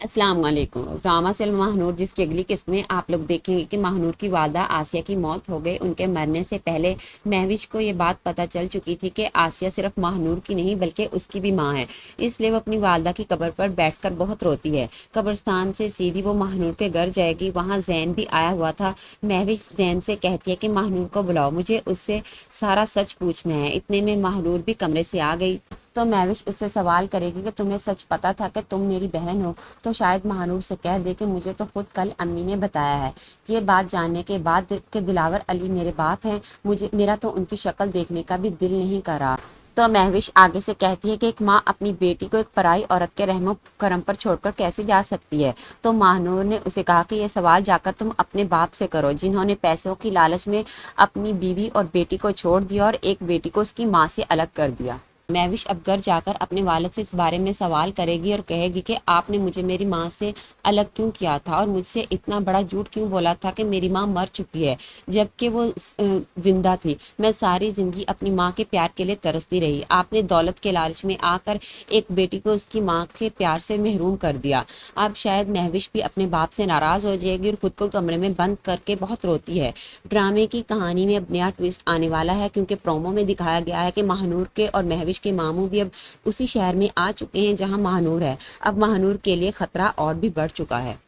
अस्सलाम वालेकुम। Drama film Mahnoor जिसकी अगली किस्त में आप लोग देखेंगे कि महानूर की वालदा आसिया की मौत हो गई। उनके मरने से पहले महविश को ये बात पता चल चुकी थी कि आसिया सिर्फ महानूर की नहीं बल्कि उसकी भी माँ है। इसलिए वो अपनी वालदा की कब्र पर बैठकर बहुत रोती है। कब्रिस्तान से सीधी वो महानूर के घर जाएगी। वहाँ जैन भी आया हुआ था। महविश जैन से कहती है कि महानूर को बुलाओ, मुझे उससे सारा सच पूछना है। इतने में महानूर भी कमरे से आ गई तो महविश उससे सवाल करेगी कि तुम्हें सच पता था कि तुम मेरी बहन हो। तो शायद महानूर से कह दे कि मुझे तो खुद कल अम्मी ने बताया है। ये बात जानने के बाद कि दिलावर अली मेरे बाप हैं, मुझे मेरा तो उनकी शक्ल देखने का भी दिल नहीं कर रहा। तो महविश आगे से कहती है कि एक माँ अपनी बेटी को एक पराई औरत के रहमो करम पर छोड़कर कैसे जा सकती है। तो महानूर ने उसे कहा कि यह सवाल जाकर तुम अपने बाप से करो, जिन्होंने पैसों की लालच में अपनी बीवी और बेटी को छोड़ दिया और एक बेटी को उसकी माँ से अलग कर दिया। महविश अब घर जाकर अपने वालिद से इस बारे में सवाल करेगी और कहेगी कि आपने मुझे मेरी माँ से अलग क्यों किया था और मुझसे इतना बड़ा झूठ क्यों बोला था कि मेरी माँ मर चुकी है जबकि वो जिंदा थी। मैं सारी जिंदगी अपनी माँ के प्यार के लिए तरसती रही। आपने दौलत के लालच में आकर एक बेटी को उसकी माँ के प्यार से महरूम कर दिया। अब शायद महविश भी अपने बाप से नाराज हो जाएगी और खुद को कमरे में बंद करके बहुत रोती है। ड्रामे की कहानी में अब नया ट्विस्ट आने वाला है क्योंकि प्रोमो में दिखाया गया है कि महानूर के और महविश के मामू भी अब उसी शहर में आ चुके हैं जहां महानूर है। अब महानूर के लिए खतरा और भी बढ़ चुका है।